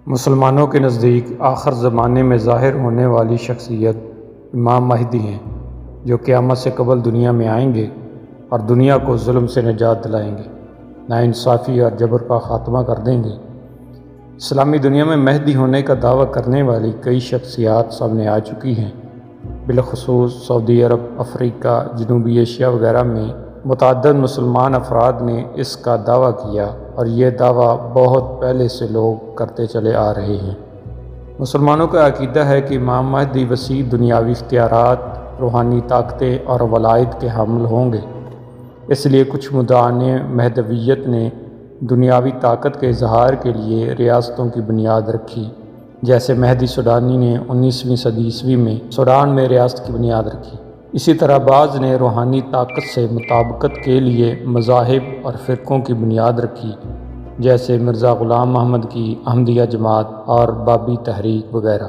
مسلمانوں کے نزدیک آخر زمانے میں ظاہر ہونے والی شخصیت امام مہدی ہیں، جو قیامت سے قبل دنیا میں آئیں گے اور دنیا کو ظلم سے نجات دلائیں گے، ناانصافی اور جبر کا خاتمہ کر دیں گے۔ اسلامی دنیا میں مہدی ہونے کا دعویٰ کرنے والی کئی شخصیات سامنے آ چکی ہیں۔ بالخصوص سعودی عرب، افریقہ، جنوبی ایشیا وغیرہ میں متعدد مسلمان افراد نے اس کا دعویٰ کیا اور یہ دعویٰ بہت پہلے سے لوگ کرتے چلے آ رہے ہیں۔ مسلمانوں کا عقیدہ ہے کہ امام مہدی وسیع دنیاوی اختیارات، روحانی طاقتیں اور ولایت کے حامل ہوں گے۔ اس لیے کچھ مدعاۃ مہدویت نے دنیاوی طاقت کے اظہار کے لیے ریاستوں کی بنیاد رکھی، جیسے مہدی سوڈانی نے 19ویں صدی عیسوی میں سوڈان میں ریاست کی بنیاد رکھی۔ اسی طرح بعض نے روحانی طاقت سے مطابقت کے لیے مذاہب اور فرقوں کی بنیاد رکھی، جیسے مرزا غلام محمد کی احمدیہ جماعت اور بابی تحریک وغیرہ۔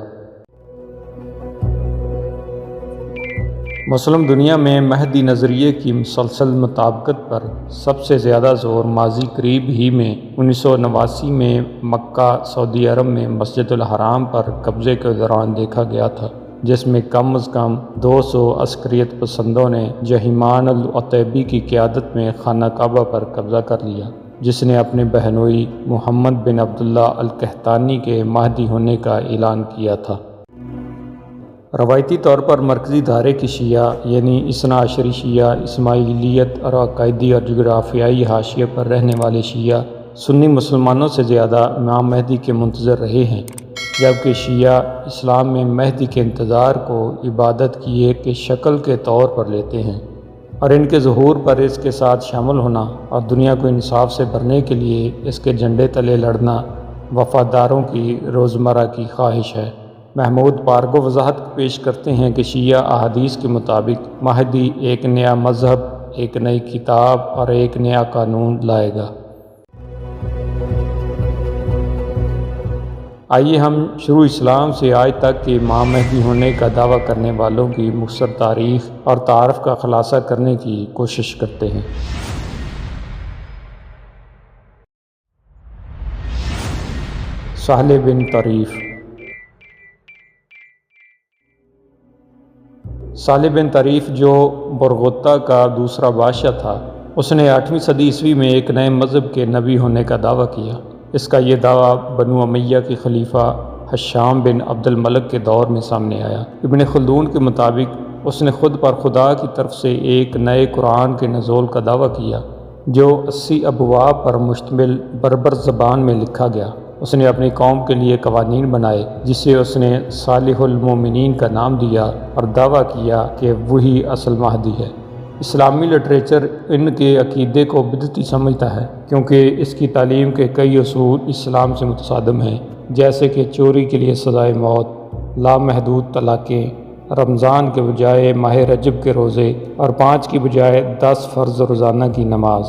مسلم دنیا میں مہدی نظریے کی مسلسل مطابقت پر سب سے زیادہ زور ماضی قریب ہی میں 1989 میں مکہ، سعودی عرب میں مسجد الحرام پر قبضے کے دوران دیکھا گیا تھا، جس میں کم از کم 200 عسکریت پسندوں نے جہیمان العتیبی کی قیادت میں خانہ کعبہ پر قبضہ کر لیا، جس نے اپنے بہنوئی محمد بن عبداللہ القحطانی کے مہدی ہونے کا اعلان کیا تھا۔ روایتی طور پر مرکزی دھارے کی شیعہ یعنی اثنا عشری شیعہ، اسماعیلیت اور عقائدی اور جغرافیائی حاشیے پر رہنے والے شیعہ سنی مسلمانوں سے زیادہ امام مہدی کے منتظر رہے ہیں، جبکہ شیعہ اسلام میں مہدی کے انتظار کو عبادت کی ایک شکل کے طور پر لیتے ہیں، اور ان کے ظہور پر اس کے ساتھ شامل ہونا اور دنیا کو انصاف سے بھرنے کے لیے اس کے جھنڈے تلے لڑنا وفاداروں کی روزمرہ کی خواہش ہے۔ محمود پارگو وضاحت پیش کرتے ہیں کہ شیعہ احادیث کے مطابق مہدی ایک نیا مذہب، ایک نئی کتاب اور ایک نیا قانون لائے گا۔ آئیے ہم شروع اسلام سے آج تک کے امام مہدی ہونے کا دعویٰ کرنے والوں کی مختصر تاریخ اور تعارف کا خلاصہ کرنے کی کوشش کرتے ہیں۔ سہل بن طریف۔ سہل بن طریف جو برغوثہ کا دوسرا بادشاہ تھا، اس نے 8ویں صدی عیسوی میں ایک نئے مذہب کے نبی ہونے کا دعویٰ کیا۔ اس کا یہ دعویٰ بنو امیہ کے خلیفہ ہشام بن عبد الملک کے دور میں سامنے آیا۔ ابن خلدون کے مطابق اس نے خود پر خدا کی طرف سے ایک نئے قرآن کے نزول کا دعویٰ کیا، جو 80 ابواب پر مشتمل بربر زبان میں لکھا گیا۔ اس نے اپنی قوم کے لیے قوانین بنائے، جسے اس نے صالح المومنین کا نام دیا، اور دعویٰ کیا کہ وہی اصل مہدی ہے۔ اسلامی لٹریچر ان کے عقیدے کو بدعتی سمجھتا ہے، کیونکہ اس کی تعلیم کے کئی اصول اسلام سے متصادم ہیں، جیسے کہ چوری کے لیے سزائے موت، لامحدود طلاقیں، رمضان کے بجائے ماہ رجب کے روزے، اور 5 کی بجائے 10 فرض روزانہ کی نماز۔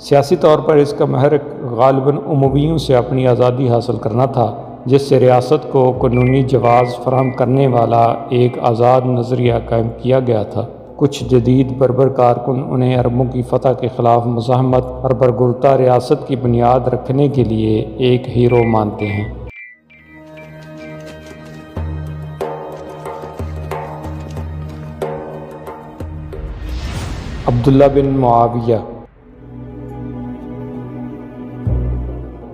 سیاسی طور پر اس کا محرک غالباً امویوں سے اپنی آزادی حاصل کرنا تھا، جس سے ریاست کو قانونی جواز فراہم کرنے والا ایک آزاد نظریہ قائم کیا گیا تھا۔ کچھ جدید بربر کارکن انہیں عربوں کی فتح کے خلاف مزاحمت اور برگزیدہ ریاست کی بنیاد رکھنے کے لیے ایک ہیرو مانتے ہیں۔ عبداللہ بن معاویہ۔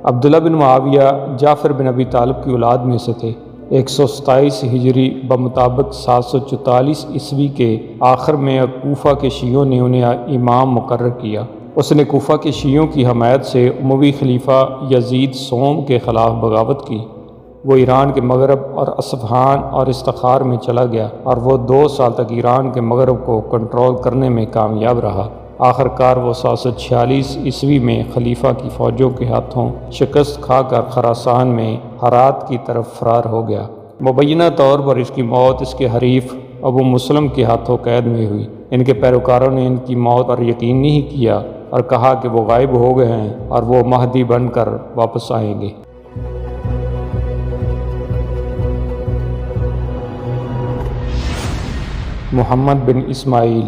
عبداللہ بن معاویہ جعفر بن ابی طالب کی اولاد میں سے تھے۔ 127 ہجری بمطابق 744 عیسوی کے آخر میں کوفہ کے شیعوں نے انہیں امام مقرر کیا۔ اس نے کوفہ کے شیعوں کی حمایت سے اموی خلیفہ یزید سوم کے خلاف بغاوت کی۔ وہ ایران کے مغرب اور اصفہان اور استخار میں چلا گیا، اور وہ 2 سال تک ایران کے مغرب کو کنٹرول کرنے میں کامیاب رہا۔ آخر کار وہ 746 عیسوی میں خلیفہ کی فوجوں کے ہاتھوں شکست کھا کر خراسان میں ہرات کی طرف فرار ہو گیا۔ مبینہ طور پر اس کی موت اس کے حریف ابو مسلم کے ہاتھوں قید میں ہوئی۔ ان کے پیروکاروں نے ان کی موت پر یقین نہیں کیا اور کہا کہ وہ غائب ہو گئے ہیں اور وہ مہدی بن کر واپس آئیں گے۔ محمد بن اسماعیل۔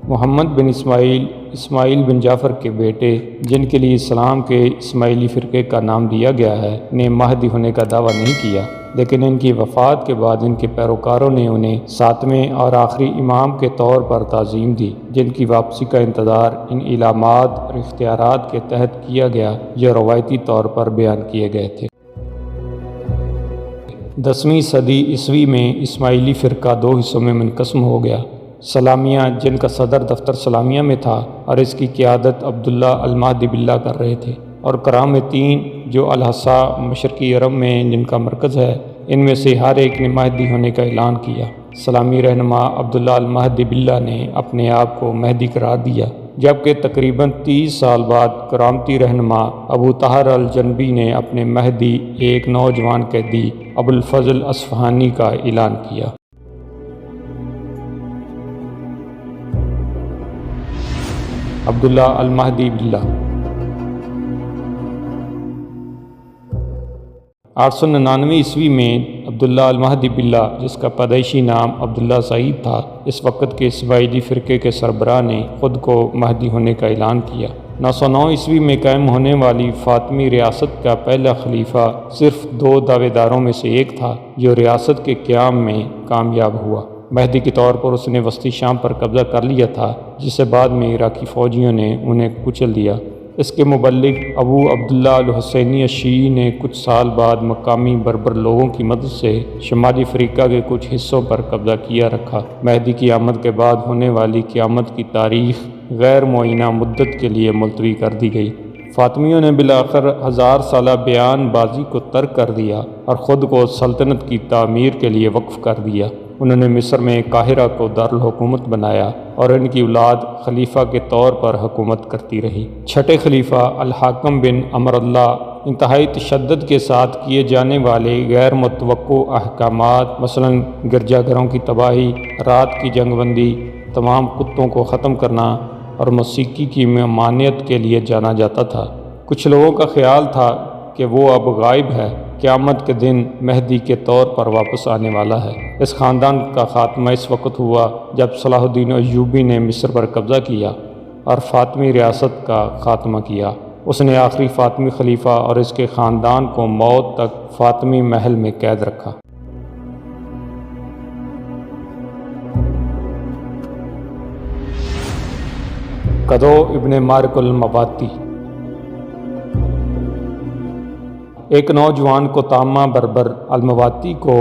محمد بن اسماعیل اسماعیل بن جعفر کے بیٹے، جن کے لیے اسلام کے اسماعیلی فرقے کا نام دیا گیا ہے، نے مہدی ہونے کا دعویٰ نہیں کیا، لیکن ان کی وفات کے بعد ان کے پیروکاروں نے انہیں ساتویں اور آخری امام کے طور پر تعظیم دی، جن کی واپسی کا انتظار ان علامات اور اختیارات کے تحت کیا گیا جو روایتی طور پر بیان کیے گئے تھے۔ 10ویں صدی عیسوی میں اسماعیلی فرقہ 2 حصوں میں منقسم ہو گیا۔ سلامیہ، جن کا صدر دفتر سلامیہ میں تھا اور اس کی قیادت عبداللہ المہدی باللہ کر رہے تھے، اور کرامتین جو الحصا مشرقی عرب میں جن کا مرکز ہے، ان میں سے ہر ایک نے مہدی ہونے کا اعلان کیا۔ سلامی رہنما عبداللہ المہدی باللہ نے اپنے آپ کو مہدی قرار دیا، جبکہ تقریباً 30 سال بعد کرامتی رہنما ابو طاہر الجنبی نے اپنے مہدی ایک نوجوان قیدی ابو الفضل اصفہانی کا اعلان کیا۔ عبداللہ المہدی باللہ 899 عیسوی میں عبداللہ المہدی باللہ، جس کا پیدائشی نام عبداللہ سعید تھا، اس وقت کے اسماعیلی فرقے کے سربراہ نے خود کو مہدی ہونے کا اعلان کیا۔ 909 عیسوی میں قائم ہونے والی فاطمی ریاست کا پہلا خلیفہ صرف 2 دعوے داروں میں سے ایک تھا جو ریاست کے قیام میں کامیاب ہوا۔ مہدی کے طور پر اس نے وسطی شام پر قبضہ کر لیا تھا، جسے بعد میں عراقی فوجیوں نے انہیں کچل دیا۔ اس کے مبلغ ابو عبداللہ الحسینی الشیعی نے کچھ سال بعد مقامی بربر لوگوں کی مدد سے شمالی افریقہ کے کچھ حصوں پر قبضہ کیا رکھا۔ مہدی کی آمد کے بعد ہونے والی قیامت کی تاریخ غیر معینہ مدت کے لیے ملتوی کر دی گئی۔ فاطمیوں نے بالآخر 1000 سالہ بیان بازی کو ترک کر دیا اور خود کو سلطنت کی تعمیر کے لیے وقف کر دیا۔ انہوں نے مصر میں قاہرہ کو دارالحکومت بنایا اور ان کی اولاد خلیفہ کے طور پر حکومت کرتی رہی۔ چھٹے خلیفہ الحاکم بن امر اللہ انتہائی تشدد کے ساتھ کیے جانے والے غیر متوقع احکامات، مثلاً گرجا گھروں کی تباہی، رات کی جنگ بندی، تمام کتوں کو ختم کرنا اور موسیقی کی ممانعت کے لیے جانا جاتا تھا۔ کچھ لوگوں کا خیال تھا کہ وہ اب غائب ہے، قیامت کے دن مہدی کے طور پر واپس آنے والا ہے۔ اس خاندان کا خاتمہ اس وقت ہوا جب صلاح الدین ایوبی نے مصر پر قبضہ کیا اور فاطمی ریاست کا خاتمہ کیا۔ اس نے آخری فاطمی خلیفہ اور اس کے خاندان کو موت تک فاطمی محل میں قید رکھا۔ قدو ابن مارک المواتی ایک نوجوان کو تامہ بربر المواتی کو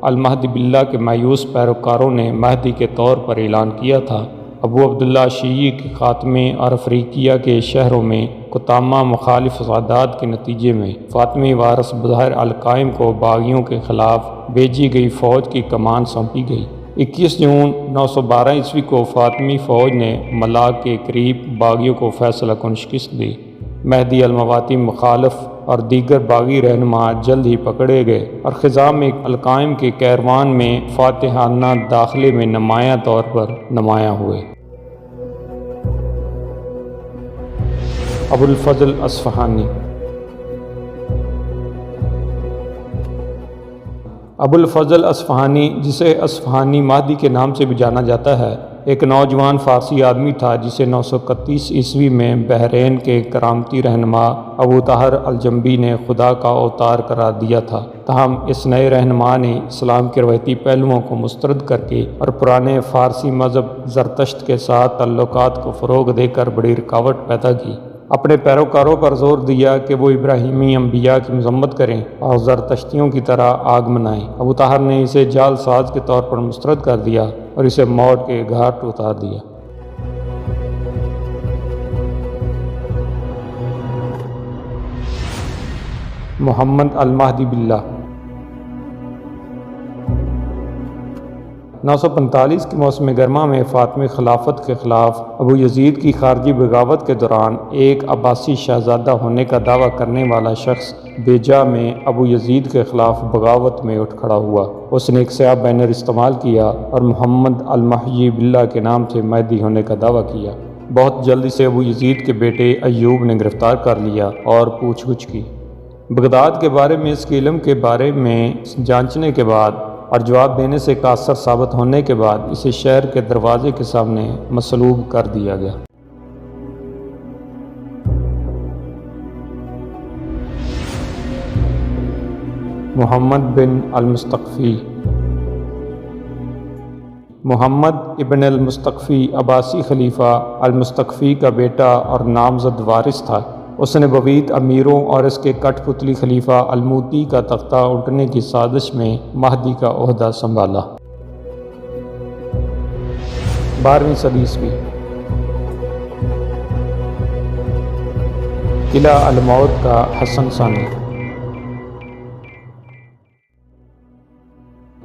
المہدی باللہ کے مایوس پیروکاروں نے مہدی کے طور پر اعلان کیا تھا۔ ابو عبداللہ شیعی کے خاتمے اور افریقیہ کے شہروں میں کتامہ مخالف فسادات کے نتیجے میں فاطمی وارث بظاہر القائم کو باغیوں کے خلاف بھیجی گئی فوج کی کمان سونپی گئی۔ 21 جون 912 عیسوی کو فاطمی فوج نے ملاق کے قریب باغیوں کو فیصلہ کن شکست دی۔ مہدی المواتی مخالف اور دیگر باغی رہنما جلد ہی پکڑے گئے اور خزام القائم کے کیروان میں فاتحانہ داخلے میں نمایاں طور پر نمایاں ہوئے۔ ابو الفضل اصفہانی ابو الفضل اصفہانی، جسے اصفہانی مہدی کے نام سے بھی جانا جاتا ہے، ایک نوجوان فارسی آدمی تھا جسے 931 عیسوی میں بحرین کے کرامتی رہنما ابو طاہر الجنبی نے خدا کا اوتار قرار دیا تھا۔ تاہم اس نئے رہنما نے اسلام کے روایتی پہلوؤں کو مسترد کر کے اور پرانے فارسی مذہب زرتشت کے ساتھ تعلقات کو فروغ دے کر بڑی رکاوٹ پیدا کی۔ اپنے پیروکاروں پر زور دیا کہ وہ ابراہیمی انبیاء کی مذمت کریں اور زرتشتیوں کی طرح آگ منائیں۔ ابو طاہر نے اسے جعل ساز کے طور پر مسترد کر دیا اور اسے موت کے گھاٹ اتار دیا۔ محمد المہدی باللہ 945 کے موسم گرما میں فاطمی خلافت کے خلاف ابو یزید کی خارجی بغاوت کے دوران ایک عباسی شہزادہ ہونے کا دعویٰ کرنے والا شخص بیجا میں ابو یزید کے خلاف بغاوت میں اٹھ کھڑا ہوا۔ اس نے ایک سیاہ بینر استعمال کیا اور محمد المہدی باللہ کے نام سے مہدی ہونے کا دعویٰ کیا۔ بہت جلدی سے ابو یزید کے بیٹے ایوب نے گرفتار کر لیا اور پوچھ گچھ کی۔ بغداد کے بارے میں اس کے علم کے بارے میں جانچنے کے بعد اور جواب دینے سے قاصر ثابت ہونے کے بعد اسے شہر کے دروازے کے سامنے مصلوب کر دیا گیا۔ محمد بن المستقفی۔ محمد ابن المستقفی عباسی خلیفہ المستقفی کا بیٹا اور نامزد وارث تھا۔ اس نے بویت امیروں اور اس کے کٹ پتلی خلیفہ الموتی کا تختہ الٹنے کی سازش میں مہدی کا عہدہ سنبھالا۔ 12ویں صدی عیسوی۔ قلعہ الموت کا حسن ثانی۔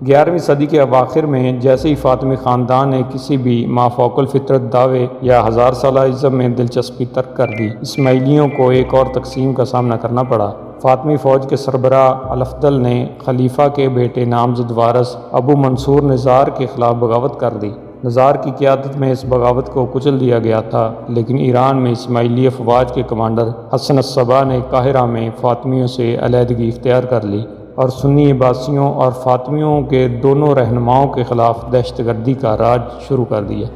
11ویں صدی کے اواخر میں جیسے ہی فاطمی خاندان نے کسی بھی مافوق الفطرت دعوے یا 1000 سالہ ازم میں دلچسپی ترک کر دی، اسماعیلیوں کو ایک اور تقسیم کا سامنا کرنا پڑا۔ فاطمی فوج کے سربراہ الافضل نے خلیفہ کے بیٹے نامزد وارث ابو منصور نزار کے خلاف بغاوت کر دی۔ نزار کی قیادت میں اس بغاوت کو کچل دیا گیا تھا، لیکن ایران میں اسماعیلی افواج کے کمانڈر حسن الصبا نے قاہرہ میں فاطمیوں سے علیحدگی اختیار کر لی اور سنی عباسیوں اور فاطمیوں کے دونوں رہنماؤں کے خلاف دہشت گردی کا راج شروع کر دیا۔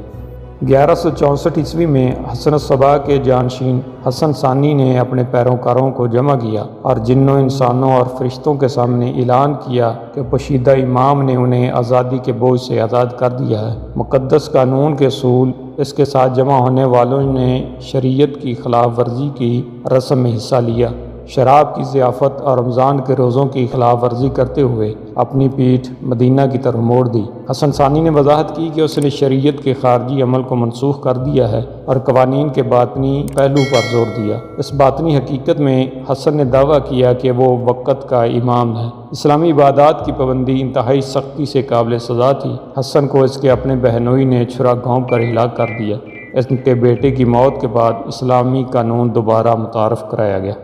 1164 عیسوی میں حسن الصبا کے جانشین حسن ثانی نے اپنے پیروکاروں کو جمع کیا اور جنوں، انسانوں اور فرشتوں کے سامنے اعلان کیا کہ پوشیدہ امام نے انہیں آزادی کے بوجھ سے آزاد کر دیا ہے۔ مقدس قانون کے اصول، اس کے ساتھ جمع ہونے والوں نے شریعت کی خلاف ورزی کی رسم میں حصہ لیا، شراب کی ضیافت اور رمضان کے روزوں کی خلاف ورزی کرتے ہوئے اپنی پیٹھ مدینہ کی طرف موڑ دی۔ حسن ثانی نے وضاحت کی کہ اس نے شریعت کے خارجی عمل کو منسوخ کر دیا ہے اور قوانین کے باطنی پہلو پر زور دیا۔ اس باطنی حقیقت میں حسن نے دعویٰ کیا کہ وہ وقت کا امام ہے۔ اسلامی عبادات کی پابندی انتہائی سختی سے قابل سزا تھی۔ حسن کو اس کے اپنے بہنوئی نے چھرا گھونپ کر ہلاک کر دیا۔ اس کے بیٹے کی موت کے بعد اسلامی قانون دوبارہ متعارف کرایا گیا۔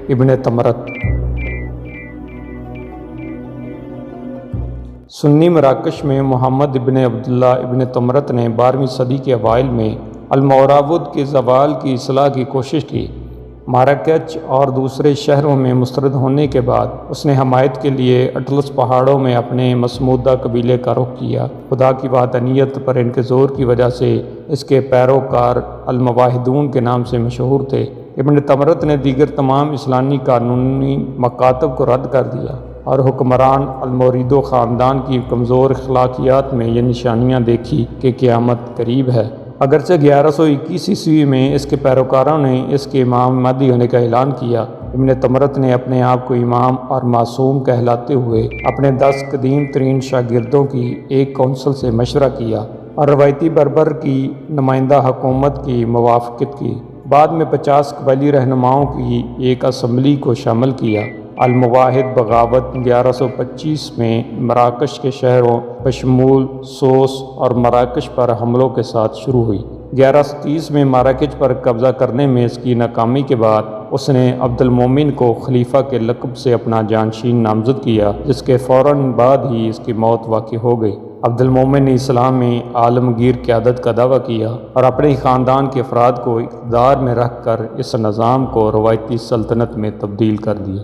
ابن تمرت۔ سنی مراکش میں محمد ابن عبداللہ ابن تمرت نے 12ویں صدی کے اوائل میں الموراود کے زوال کی اصلاح کی کوشش کی۔ ماراکچ اور دوسرے شہروں میں مسترد ہونے کے بعد اس نے حمایت کے لیے اٹلس پہاڑوں میں اپنے مسمودہ قبیلے کا رخ کیا۔ خدا کی وحدانیت پر ان کے زور کی وجہ سے اس کے پیروکار المواحدون کے نام سے مشہور تھے۔ ابن تمرت نے دیگر تمام اسلامی قانونی مکاتب کو رد کر دیا اور حکمران الموریدو خاندان کی کمزور اخلاقیات میں یہ نشانیاں دیکھی کہ قیامت قریب ہے۔ اگرچہ 1121 عیسوی میں اس کے پیروکاروں نے اس کے امام مہدی ہونے کا اعلان کیا، ابن تمرت نے اپنے آپ کو امام اور معصوم کہلاتے ہوئے اپنے 10 قدیم ترین شاگردوں کی ایک کونسل سے مشورہ کیا اور روایتی بربر کی نمائندہ حکومت کی موافقت کی۔ بعد میں 50 قبائلی رہنماؤں کی ایک اسمبلی کو شامل کیا۔ المواحد بغاوت 1125 میں مراکش کے شہروں بشمول سوس اور مراکش پر حملوں کے ساتھ شروع ہوئی۔ 1130 میں مراکش پر قبضہ کرنے میں اس کی ناکامی کے بعد اس نے عبد المومن کو خلیفہ کے لقب سے اپنا جانشین نامزد کیا، جس کے فوراً بعد ہی اس کی موت واقع ہو گئی۔ عبد المومن نے اسلام میں عالمگیر قیادت کا دعویٰ کیا اور اپنے ہی خاندان کے افراد کو اقتدار میں رکھ کر اس نظام کو روایتی سلطنت میں تبدیل کر دیا۔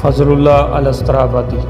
فضل اللہ الاسترابادی۔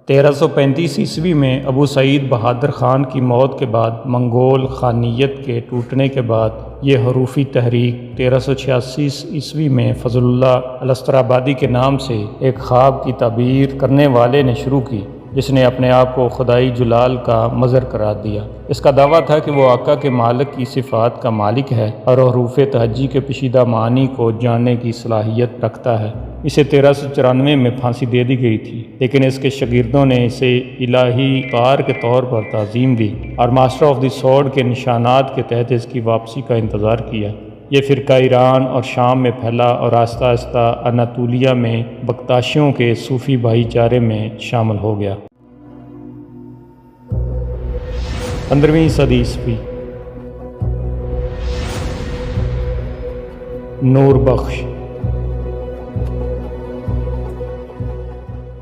1335 عیسوی میں ابو سعید بہادر خان کی موت کے بعد منگول خانیت کے ٹوٹنے کے بعد یہ حروفی تحریک 1386 عیسوی میں فضل اللہ الاسترابادی کے نام سے ایک خواب کی تعبیر کرنے والے نے شروع کی، جس نے اپنے آپ کو خدائی جلال کا مظہر قرار دیا۔ اس کا دعویٰ تھا کہ وہ آقا کے مالک کی صفات کا مالک ہے اور حروف تہجی کے پیچیدہ معانی کو جاننے کی صلاحیت رکھتا ہے۔ اسے 1394 میں پھانسی دے دی گئی تھی، لیکن اس کے شاگردوں نے اسے الہی کار کے طور پر تعظیم دی اور ماسٹر آف دی سورڈ کے نشانات کے تحت اس کی واپسی کا انتظار کیا۔ یہ فرقہ ایران اور شام میں پھیلا اور آہستہ آہستہ اناطولیہ میں بختاشیوں کے صوفی بھائی چارے میں شامل ہو گیا۔ 15ویں صدی عیسوی۔ نور بخش۔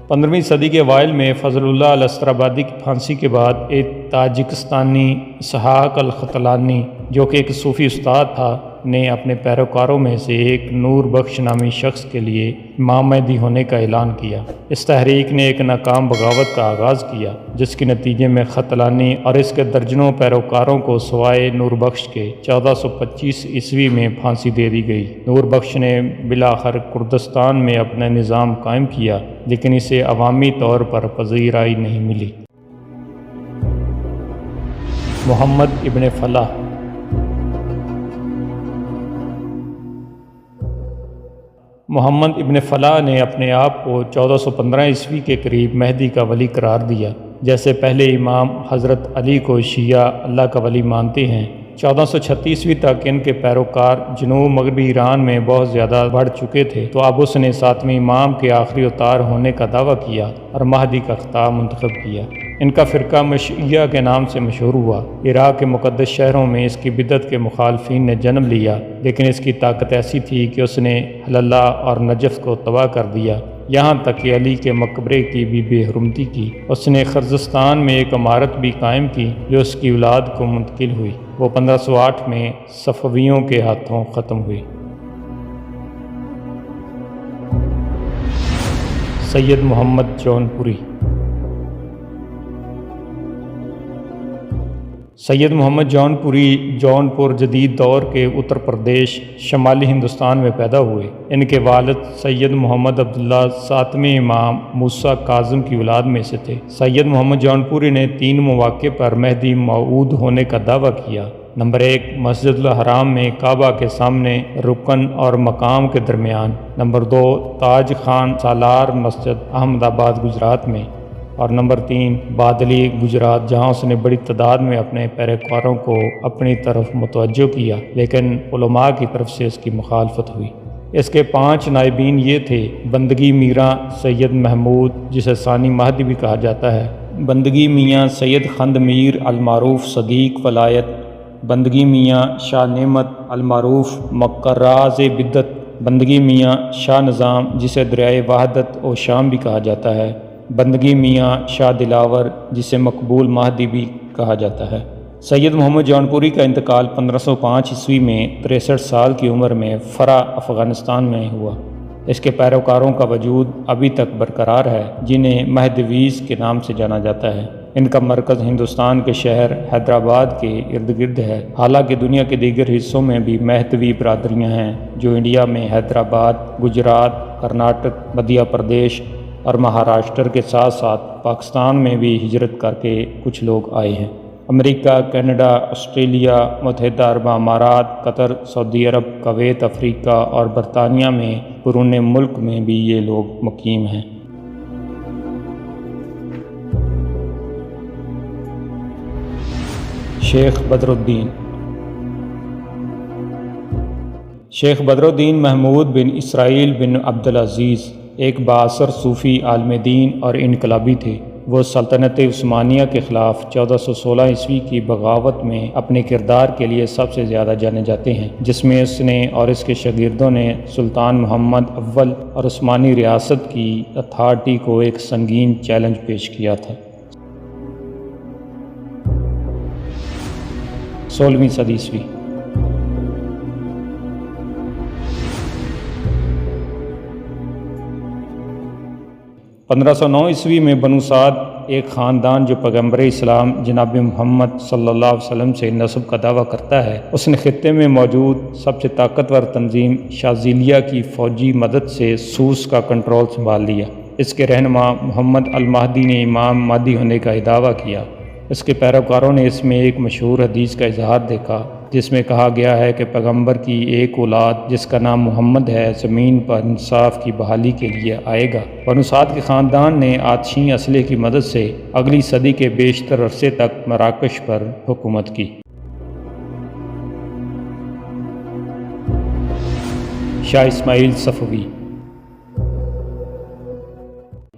15ویں صدی کے اوائل میں فضل اللہ الاسترابادی کی پھانسی کے بعد ایک تاجکستانی اسحاق الختلانی، جو کہ ایک صوفی استاد تھا، نے اپنے پیروکاروں میں سے ایک نور بخش نامی شخص کے لیے امام مہدی ہونے کا اعلان کیا۔ اس تحریک نے ایک ناکام بغاوت کا آغاز کیا جس کے نتیجے میں خطلانی اور اس کے درجنوں پیروکاروں کو سوائے نور بخش کے 1425 عیسوی میں پھانسی دے دی گئی۔ نور بخش نے بالآخر کردستان میں اپنا نظام قائم کیا لیکن اسے عوامی طور پر پذیرائی نہیں ملی۔ محمد ابن فلاح۔ محمد ابن فلاح نے اپنے آپ کو 1415 عیسوی کے قریب مہدی کا ولی قرار دیا۔ جیسے پہلے امام حضرت علی کو شیعہ اللہ کا ولی مانتے ہیں، 1436 تک ان کے پیروکار جنوب مغربی ایران میں بہت زیادہ بڑھ چکے تھے، تو اب اس نے 7ویں امام کے آخری اتار ہونے کا دعویٰ کیا اور مہدی کا خطاب منتخب کیا۔ ان کا فرقہ مشیعہ کے نام سے مشہور ہوا۔ عراق کے مقدس شہروں میں اس کی بدعت کے مخالفین نے جنم لیا، لیکن اس کی طاقت ایسی تھی کہ اس نے حلالہ اور نجف کو تباہ کر دیا، یہاں تک کہ علی کے مقبرے کی بھی بے حرمتی کی۔ اس نے خرزستان میں ایک عمارت بھی قائم کی جو اس کی اولاد کو منتقل ہوئی، وہ 1508 میں صفویوں کے ہاتھوں ختم ہوئی۔ سید محمد جون پوری۔ سید محمد جون پوری جونپور جدید دور کے اتر پردیش شمالی ہندوستان میں پیدا ہوئے۔ ان کے والد سید محمد عبداللہ 7ویں امام موسیٰ کاظم کی اولاد میں سے تھے۔ سید محمد جون پوری نے 3 مواقع پر مہدی موعود ہونے کا دعویٰ کیا۔ نمبر 1 مسجد الحرام میں کعبہ کے سامنے رکن اور مقام کے درمیان۔ نمبر 2 تاج خان سالار مسجد احمد آباد گجرات میں۔ اور نمبر 3 بادلی گجرات، جہاں اس نے بڑی تعداد میں اپنے پیروکاروں کو اپنی طرف متوجہ کیا لیکن علماء کی طرف سے اس کی مخالفت ہوئی۔ اس کے 5 نائبین یہ تھے: بندگی میراں سید محمود جسے ثانی مہدی بھی کہا جاتا ہے، بندگی میاں سید خند میر المعروف صدیق ولایت، بندگی میاں شاہ نعمت المعروف مقراز بدت، بندگی میاں شاہ نظام جسے دریائے وحدت و شام بھی کہا جاتا ہے، بندگی میاں شاہ دلاور جسے مقبول مہدی بھی کہا جاتا ہے۔ سید محمد جون پوری کا انتقال 1505 عیسوی میں 63 سال کی عمر میں فرا افغانستان میں ہوا۔ اس کے پیروکاروں کا وجود ابھی تک برقرار ہے جنہیں مہدویز کے نام سے جانا جاتا ہے۔ ان کا مرکز ہندوستان کے شہر حیدرآباد کے ارد گرد ہے، حالانکہ دنیا کے دیگر حصوں میں بھی مہدوی برادریاں ہیں جو انڈیا میں حیدرآباد، گجرات، کرناٹک، مدھیہ پردیش اور مہاراشٹر کے ساتھ ساتھ پاکستان میں بھی ہجرت کر کے کچھ لوگ آئے ہیں۔ امریکہ، کینیڈا، آسٹریلیا، متحدہ عرب امارات، قطر، سعودی عرب، کویت، افریقہ اور برطانیہ میں بیرون ملک میں بھی یہ لوگ مقیم ہیں۔ شیخ بدرالدین۔ شیخ بدرالدین محمود بن اسرائیل بن عبدالعزیز ایک بااثر صوفی عالم دین اور انقلابی تھے۔ وہ سلطنت عثمانیہ کے خلاف 1416 عیسوی کی بغاوت میں اپنے کردار کے لیے سب سے زیادہ جانے جاتے ہیں، جس میں اس نے اور اس کے شاگردوں نے سلطان محمد اول اور عثمانی ریاست کی اتھارٹی کو ایک سنگین چیلنج پیش کیا تھا۔ 16ویں صدی عیسوی۔ 1509 عیسوی میں بنو سعد ایک خاندان جو پیغمبر اسلام جناب محمد صلی اللہ علیہ وسلم سے نسب کا دعویٰ کرتا ہے، اس نے خطے میں موجود سب سے طاقتور تنظیم شاذلیہ کی فوجی مدد سے سوس کا کنٹرول سنبھال لیا۔ اس کے رہنما محمد المہدی نے امام مہدی ہونے کا دعویٰ کیا۔ اس کے پیروکاروں نے اس میں ایک مشہور حدیث کا اظہار دیکھا جس میں کہا گیا ہے کہ پیغمبر کی ایک اولاد جس کا نام محمد ہے زمین پر انصاف کی بحالی کے لیے آئے گا۔ بنو سعد کے خاندان نے آتشین اسلحے کی مدد سے اگلی صدی کے بیشتر عرصے تک مراکش پر حکومت کی۔ شاہ اسماعیل صفوی۔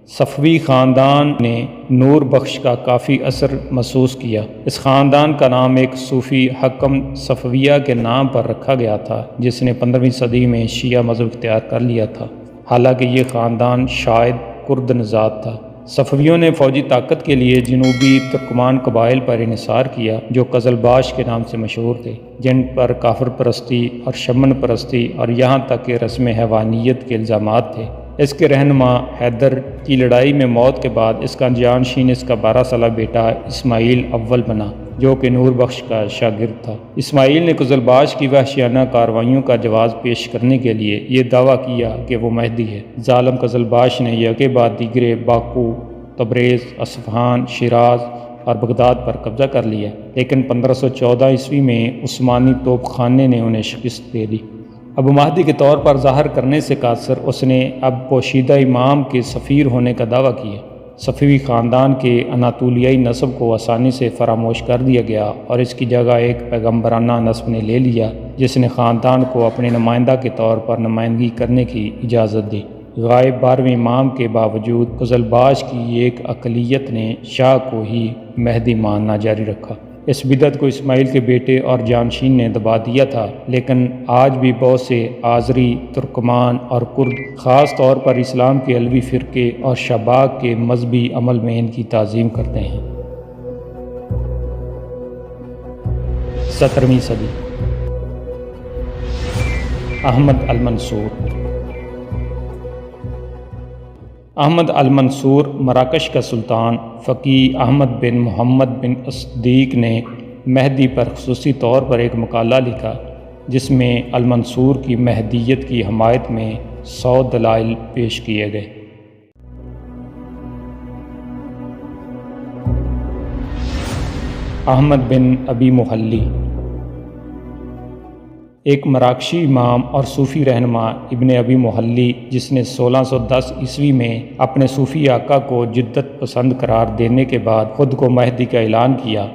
صفوی خاندان نے نور بخش کا کافی اثر محسوس کیا۔ اس خاندان کا نام ایک صوفی حکم صفویہ کے نام پر رکھا گیا تھا جس نے 15ویں صدی میں شیعہ مذہب اختیار کر لیا تھا، حالانکہ یہ خاندان شاید کرد نژاد تھا۔ صفویوں نے فوجی طاقت کے لیے جنوبی ترکمان قبائل پر انحصار کیا جو قزلباش کے نام سے مشہور تھے، جن پر کافر پرستی اور شمن پرستی اور یہاں تک کہ رسم حیوانیت کے الزامات تھے۔ اس کے رہنما حیدر کی لڑائی میں موت کے بعد اس کا جانشین اس کا 12 سالہ بیٹا اسماعیل اول بنا، جو کہ نور بخش کا شاگرد تھا۔ اسماعیل نے قزلباش کی وحشیانہ کارروائیوں کا جواز پیش کرنے کے لیے یہ دعویٰ کیا کہ وہ مہدی ہے۔ ظالم قزلباش نے یکے بعد دیگرے باکو، تبریز، اصفہان، شیراز اور بغداد پر قبضہ کر لیا، لیکن 1514 عیسوی میں عثمانی توپ خانے نے انہیں شکست دے دی۔ ابو مہدی کے طور پر ظاہر کرنے سے قاصر اس نے اب پوشیدہ امام کے سفیر ہونے کا دعویٰ کیا۔ صفوی خاندان کے اناطولیائی نسب کو آسانی سے فراموش کر دیا گیا اور اس کی جگہ ایک پیغمبرانہ نسب نے لے لیا جس نے خاندان کو اپنے نمائندہ کے طور پر نمائندگی کرنے کی اجازت دی۔ غائب 12ویں امام کے باوجود قزلباش کی ایک اقلیت نے شاہ کو ہی مہدی ماننا جاری رکھا۔ اس بدعت کو اسماعیل کے بیٹے اور جانشین نے دبا دیا تھا، لیکن آج بھی بہت سے آذری، ترکمان اور کرد خاص طور پر اسلام کے علوی فرقے اور شباک کے مذہبی عمل میں ان کی تعظیم کرتے ہیں۔ 17ویں صدی، احمد المنصور۔ احمد المنصور مراکش کا سلطان فقیہ احمد بن محمد بن صدیق نے مہدی پر خصوصی طور پر ایک مقالہ لکھا جس میں المنصور کی مہدیت کی حمایت میں 100 دلائل پیش کیے گئے۔ احمد بن ابی محلی، ایک مراکشی امام اور صوفی رہنما ابن ابی محلی جس نے 1610 عیسوی میں اپنے صوفی آقا کو جدت پسند قرار دینے کے بعد خود کو مہدی کا اعلان کیا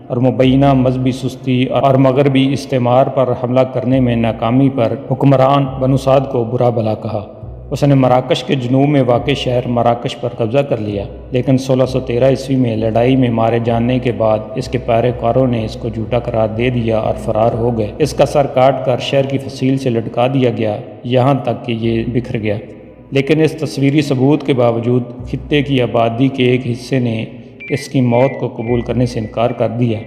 اور مبینہ مذہبی سستی اور مغربی استعمار پر حملہ کرنے میں ناکامی پر حکمران بنو سعد کو برا بھلا کہا۔ اس نے مراکش کے جنوب میں واقع شہر مراکش پر قبضہ کر لیا، لیکن 1613 عیسوی میں لڑائی میں مارے جانے کے بعد اس کے پیروکاروں نے اس کو جھوٹا قرار دے دیا اور فرار ہو گئے۔ اس کا سر کاٹ کر شہر کی فصیل سے لٹکا دیا گیا، یہاں تک کہ یہ بکھر گیا۔ لیکن اس تصویری ثبوت کے باوجود خطے کی آبادی کے ایک حصے نے اس کی موت کو قبول کرنے سے انکار کر دیا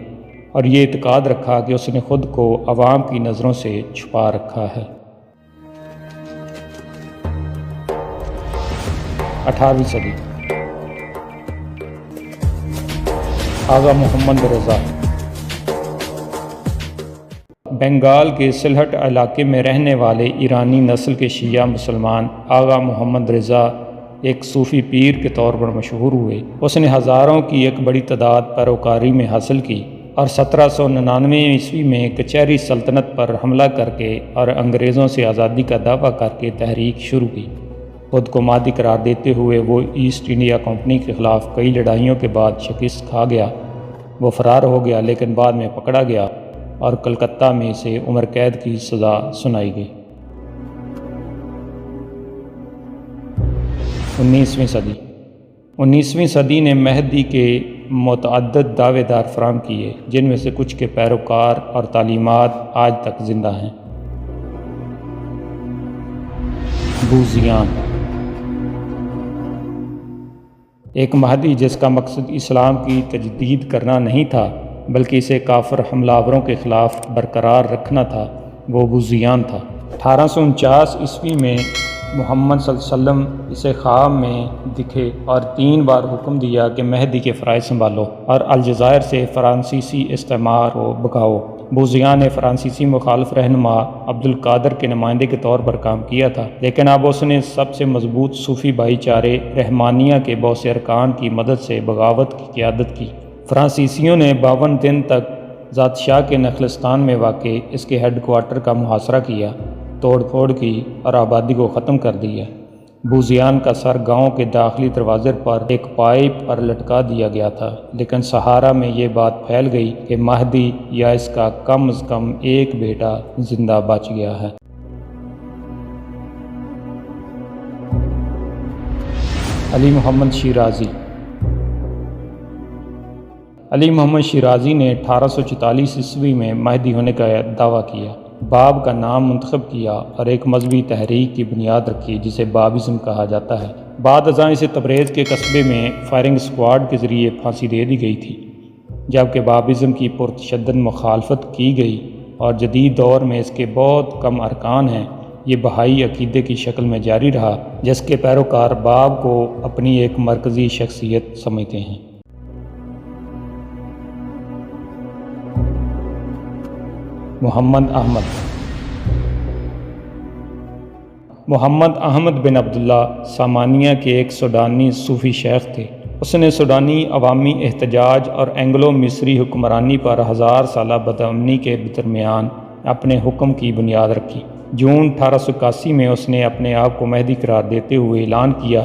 اور یہ اعتقاد رکھا کہ اس نے خود کو عوام کی نظروں سے چھپا رکھا ہے۔ 18ویں صدی، آغا محمد رضا۔ بنگال کے سلہٹ علاقے میں رہنے والے ایرانی نسل کے شیعہ مسلمان آغا محمد رضا ایک صوفی پیر کے طور پر مشہور ہوئے۔ اس نے ہزاروں کی ایک بڑی تعداد پیروکاری میں حاصل کی اور 1799 عیسوی میں کچہری سلطنت پر حملہ کر کے اور انگریزوں سے آزادی کا دعویٰ کر کے تحریک شروع کی۔ خود کو مادی قرار دیتے ہوئے وہ ایسٹ انڈیا کمپنی کے خلاف کئی لڑائیوں کے بعد شکست کھا گیا۔ وہ فرار ہو گیا لیکن بعد میں پکڑا گیا اور کلکتہ میں اسے عمر قید کی سزا سنائی گئی۔ 19ویں صدی، 19ویں صدی نے مہدی کے متعدد دعوے دار فراہم کیے جن میں سے کچھ کے پیروکار اور تعلیمات آج تک زندہ ہیں۔ بوذیان، ایک مہدی جس کا مقصد اسلام کی تجدید کرنا نہیں تھا بلکہ اسے کافر حملہ آوروں کے خلاف برقرار رکھنا تھا، وہ بوذیان تھا۔ 1849 عیسوی میں محمد صلی اللہ علیہ وسلم اسے خواب میں دکھے اور 3 بار حکم دیا کہ مہدی کے فرائض سنبھالو اور الجزائر سے فرانسیسی استعمار کو بھگاؤ۔ بوذیان نے فرانسیسی مخالف رہنما عبد القادر کے نمائندے کے طور پر کام کیا تھا، لیکن اب اس نے سب سے مضبوط صوفی بھائی چارے رحمانیہ کے بہت سے ارکان کی مدد سے بغاوت کی قیادت کی۔ فرانسیسیوں نے 52 دن تک ذات شاہ کے نخلستان میں واقع اس کے ہیڈ کوارٹر کا محاصرہ کیا، توڑ پھوڑ کی اور آبادی کو ختم کر دیا۔ بوذیان کا سر گاؤں کے داخلی دروازے پر ایک پائپ پر لٹکا دیا گیا تھا، لیکن سہارا میں یہ بات پھیل گئی کہ مہدی یا اس کا کم از کم ایک بیٹا زندہ بچ گیا ہے۔ علی محمد شیرازی، علی محمد شیرازی نے 1844 عیسوی میں مہدی ہونے کا دعویٰ کیا۔ باب کا نام منتخب کیا اور ایک مذہبی تحریک کی بنیاد رکھی جسے بابزم کہا جاتا ہے۔ بعد ازاں اسے تبریز کے قصبے میں فائرنگ اسکواڈ کے ذریعے پھانسی دے دی گئی تھی، جبکہ بابزم کی پرتشدد مخالفت کی گئی اور جدید دور میں اس کے بہت کم ارکان ہیں۔ یہ بہائی عقیدے کی شکل میں جاری رہا، جس کے پیروکار باب کو اپنی ایک مرکزی شخصیت سمجھتے ہیں۔ محمد احمد بن عبداللہ سامانیہ کے ایک سوڈانی صوفی شیخ تھے۔ اس نے سوڈانی عوامی احتجاج اور اینگلو مصری حکمرانی پر 1000 سالہ بدامنی کے درمیان اپنے حکم کی بنیاد رکھی۔ جون 1881 میں اس نے اپنے آپ کو مہدی قرار دیتے ہوئے اعلان کیا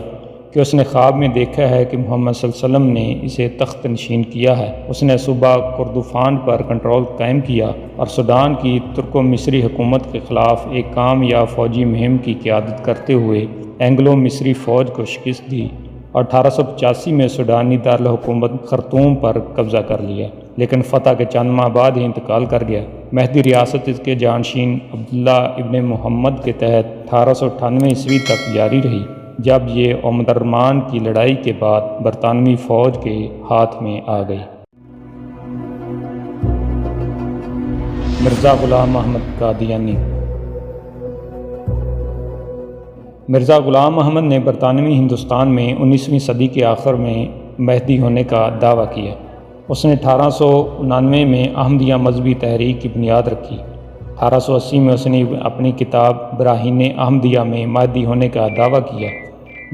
کہ اس نے خواب میں دیکھا ہے کہ محمد صلی اللہ علیہ وسلم نے اسے تخت نشین کیا ہے۔ اس نے صوبہ کردفان پر کنٹرول قائم کیا اور سوڈان کی ترکو مصری حکومت کے خلاف ایک کامیاب فوجی مہم کی قیادت کرتے ہوئے اینگلو مصری فوج کو شکست دی اور 1885 میں سوڈانی دارالحکومت خرطوم پر قبضہ کر لیا، لیکن فتح کے چند ماہ بعد ہی انتقال کر گیا۔ مہدی ریاست اس کے جانشین عبداللہ ابن محمد کے تحت 1898 عیسوی تک جاری رہی، جب یہ اومدرمان کی لڑائی کے بعد برطانوی فوج کے ہاتھ میں آ گئی۔ مرزا غلام احمد قادیانی۔ مرزا غلام احمد نے برطانوی ہندوستان میں 19ویں صدی کے آخر میں مہدی ہونے کا دعویٰ کیا۔ اس نے 1899 میں احمدیہ مذہبی تحریک کی بنیاد رکھی۔ 1880 میں اس نے اپنی کتاب براہین احمدیہ میں مہدی ہونے کا دعویٰ کیا،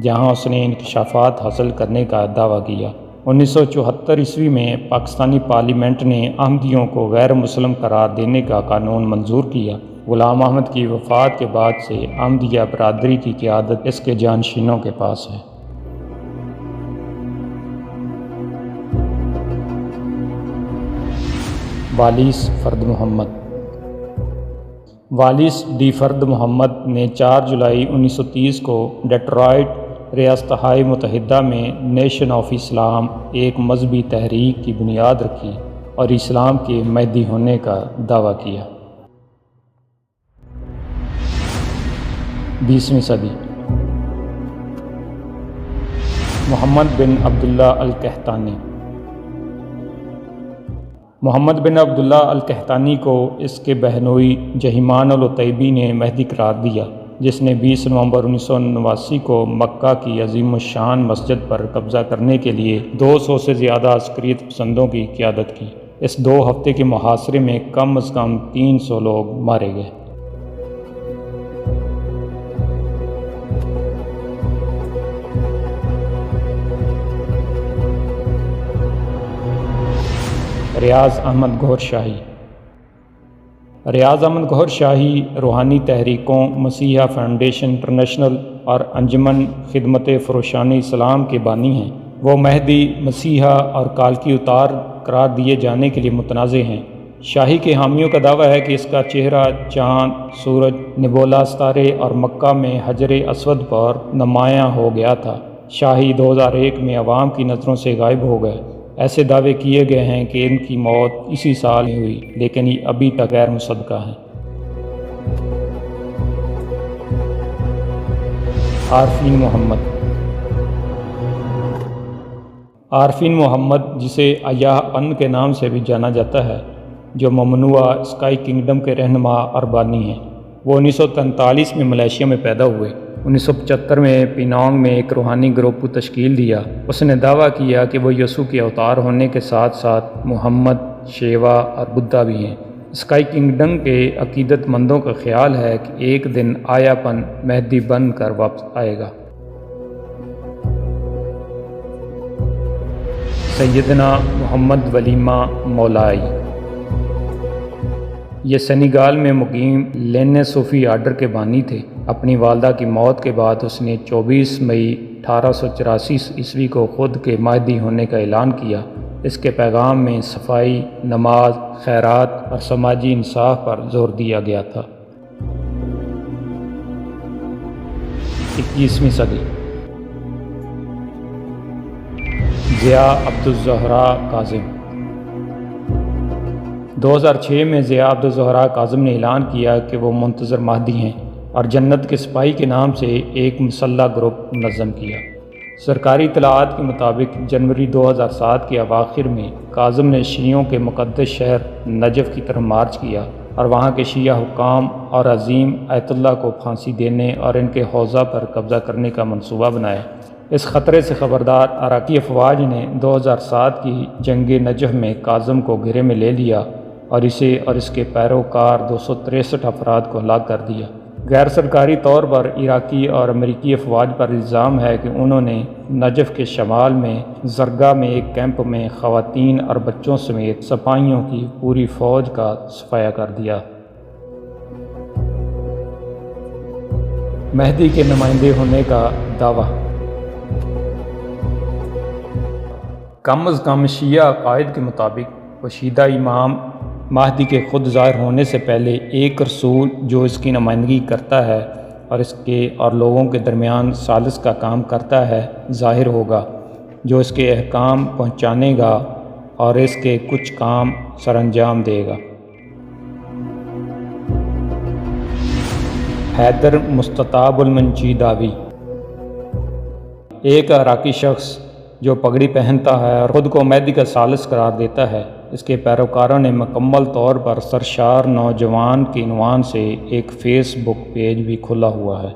جہاں اس نے انکشافات حاصل کرنے کا دعویٰ کیا۔ 1974 عیسوی میں پاکستانی پارلیمنٹ نے احمدیوں کو غیر مسلم قرار دینے کا قانون منظور کیا۔ غلام احمد کی وفات کے بعد سے احمدیہ برادری کی قیادت اس کے جانشینوں کے پاس ہے۔ والیس فرد محمد۔ والیس ڈی فرد محمد نے 4 جولائی 1930 کو ڈیٹرائٹ ریاستہائے متحدہ میں نیشن آف اسلام ایک مذہبی تحریک کی بنیاد رکھی اور اسلام کے مہدی ہونے کا دعویٰ کیا۔ 20ویں صدی۔ محمد بن عبداللہ القحطانی۔ محمد بن عبداللہ القحطانی کو اس کے بہنوئی جہیمان الطیبی نے مہدی قرار دیا، جس نے 20 نومبر 1989 کو مکہ کی عظیم الشان مسجد پر قبضہ کرنے کے لیے 200 سے زیادہ عسکریت پسندوں کی قیادت کی۔ اس 2 ہفتے کے محاصرے میں کم از کم 300 لوگ مارے گئے۔ ریاض احمد گوھر شاہی۔ ریاض احمد گوھر شاہی روحانی تحریکوں مسیحا فاؤنڈیشن انٹرنیشنل اور انجمن خدمت فروشان اسلام کے بانی ہیں۔ وہ مہدی، مسیحا اور کالکی اتار قرار دیے جانے کے لیے متنازع ہیں۔ شاہی کے حامیوں کا دعویٰ ہے کہ اس کا چہرہ چاند، سورج، نبولا ستارے اور مکہ میں حجر اسود پر نمایاں ہو گیا تھا۔ شاہی 2001 میں عوام کی نظروں سے غائب ہو گئے۔ ایسے دعوے کیے گئے ہیں کہ ان کی موت اسی سال میں ہوئی، لیکن یہ ابھی تک غیر مصدقہ ہیں۔ عارفین محمد۔ عارفین محمد، جسے ایاہ پن کے نام سے بھی جانا جاتا ہے، جو ممنوع اسکائی کنگڈم کے رہنما اور بانی ہیں۔ وہ 1943 میں ملیشیا میں پیدا ہوئے۔ 1975 میں پینانگ میں ایک روحانی گروپ کو تشکیل دیا۔ اس نے دعویٰ کیا کہ وہ یسوع کے اوتار ہونے کے ساتھ ساتھ محمد، شیوا اور بدھا بھی ہیں۔ اسکائی کنگڈم کے عقیدت مندوں کا خیال ہے کہ ایک دن آیا پن مہدی بن کر واپس آئے گا۔ سیدنا محمد ولیمہ مولائی۔ یہ سینیگال میں مقیم لینے صوفی آرڈر کے بانی تھے۔ اپنی والدہ کی موت کے بعد اس نے 24 مئی 1884 عیسوی کو خود کے مہدی ہونے کا اعلان کیا۔ اس کے پیغام میں صفائی، نماز، خیرات اور سماجی انصاف پر زور دیا گیا تھا۔ 21ویں صدی۔ ضیاء عبدالزہراء کاظم۔ 2006 میں ضیاء عبدالزہراء کاظم نے اعلان کیا کہ وہ منتظر مہدی ہیں اور جنت کے سپاہی کے نام سے ایک مسلح گروپ منظم کیا۔ سرکاری اطلاعات کے مطابق جنوری 2007 کے اواخر میں کاظم نے شیعوں کے مقدس شہر نجف کی طرف مارچ کیا اور وہاں کے شیعہ حکام اور عظیم آیت اللہ کو پھانسی دینے اور ان کے حوزہ پر قبضہ کرنے کا منصوبہ بنایا۔ اس خطرے سے خبردار عراقی افواج نے 2007 کی جنگ نجف میں کاظم کو گھیرے میں لے لیا اور اسے اور اس کے پیروکار 263 افراد کو ہلاک کر دیا۔ غیر سرکاری طور پر عراقی اور امریکی افواج پر الزام ہے کہ انہوں نے نجف کے شمال میں زرگا میں ایک کیمپ میں خواتین اور بچوں سمیت سپاہیوں کی پوری فوج کا صفایا کر دیا۔ مہدی کے نمائندے ہونے کا دعویٰ۔ کم از کم شیعہ عقائد کے مطابق پوشیدہ امام مہدی کے خود ظاہر ہونے سے پہلے ایک رسول جو اس کی نمائندگی کرتا ہے اور اس کے اور لوگوں کے درمیان ثالث کا کام کرتا ہے ظاہر ہوگا، جو اس کے احکام پہنچانے گا اور اس کے کچھ کام سر انجام دے گا۔ حیدر مستطاب المنشی داوی، ایک عراقی شخص جو پگڑی پہنتا ہے اور خود کو مہدی کا ثالث قرار دیتا ہے، اس کے پیروکاروں نے مکمل طور پر سرشار نوجوان کے عنوان سے ایک فیس بک پیج بھی کھلا ہوا ہے۔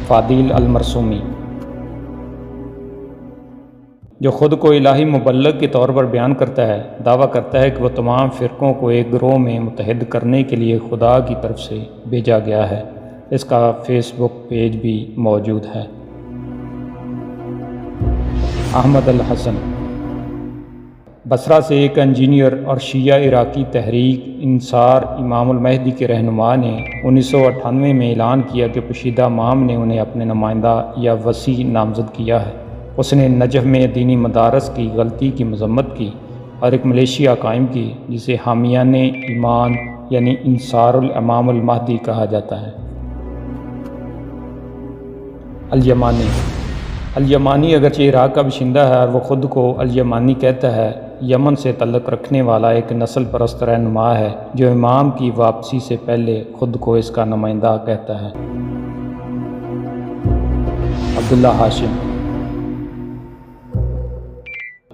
فادل المرسومی، جو خود کو الہی مبلغ کے طور پر بیان کرتا ہے، دعویٰ کرتا ہے کہ وہ تمام فرقوں کو ایک گروہ میں متحد کرنے کے لیے خدا کی طرف سے بھیجا گیا ہے۔ اس کا فیس بک پیج بھی موجود ہے۔ احمد الحسن، بصرہ سے ایک انجینئر اور شیعہ عراقی تحریک انصار امام المہدی کے رہنما نے 1998 میں اعلان کیا کہ پوشیدہ امام نے انہیں اپنے نمائندہ یا وسیع نامزد کیا ہے۔ اس نے نجف میں دینی مدارس کی غلطی کی مذمت کی اور ایک ملیشیا قائم کی جسے حامیان ایمان یعنی انصار الامام المہدی کہا جاتا ہے۔ الیمانی اگرچہ عراق کا باشندہ ہے اور وہ خود کو الیمانی کہتا ہے، یمن سے تعلق رکھنے والا ایک نسل پرست رہنما ہے جو امام کی واپسی سے پہلے خود کو اس کا نمائندہ کہتا ہے۔ عبداللہ ہاشم،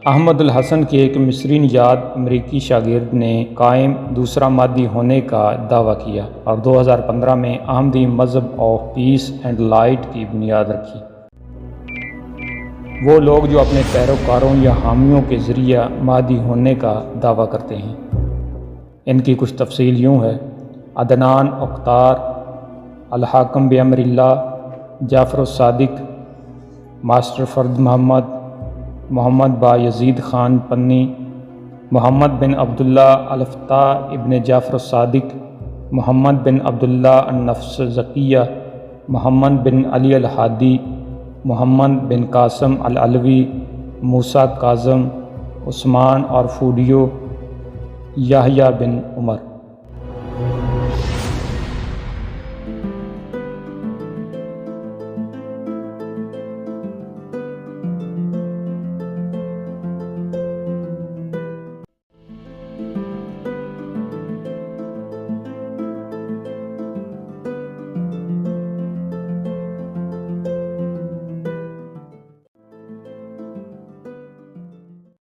احمد الحسن کے ایک مصری نژاد امریکی شاگرد نے قائم دوسرا مہدی ہونے کا دعویٰ کیا اور 2015 میں احمدی مذہب آف پیس اینڈ لائٹ کی بنیاد رکھی۔ وہ لوگ جو اپنے پیروکاروں یا حامیوں کے ذریعہ مہدی ہونے کا دعویٰ کرتے ہیں، ان کی کچھ تفصیل یوں ہے: عدنان اختار، الحاکم بامر اللہ، جعفر الصادق، ماسٹر فرد محمد، محمد با یزید خان پنی، محمد بن عبداللہ الفتاح ابن جعفر الصادق، محمد بن عبداللہ النفس زکیہ، محمد بن علی الحادی، محمد بن قاسم العلوی، موسیٰ کاظم، عثمان اور فوڈیو، یحییٰ بن عمر۔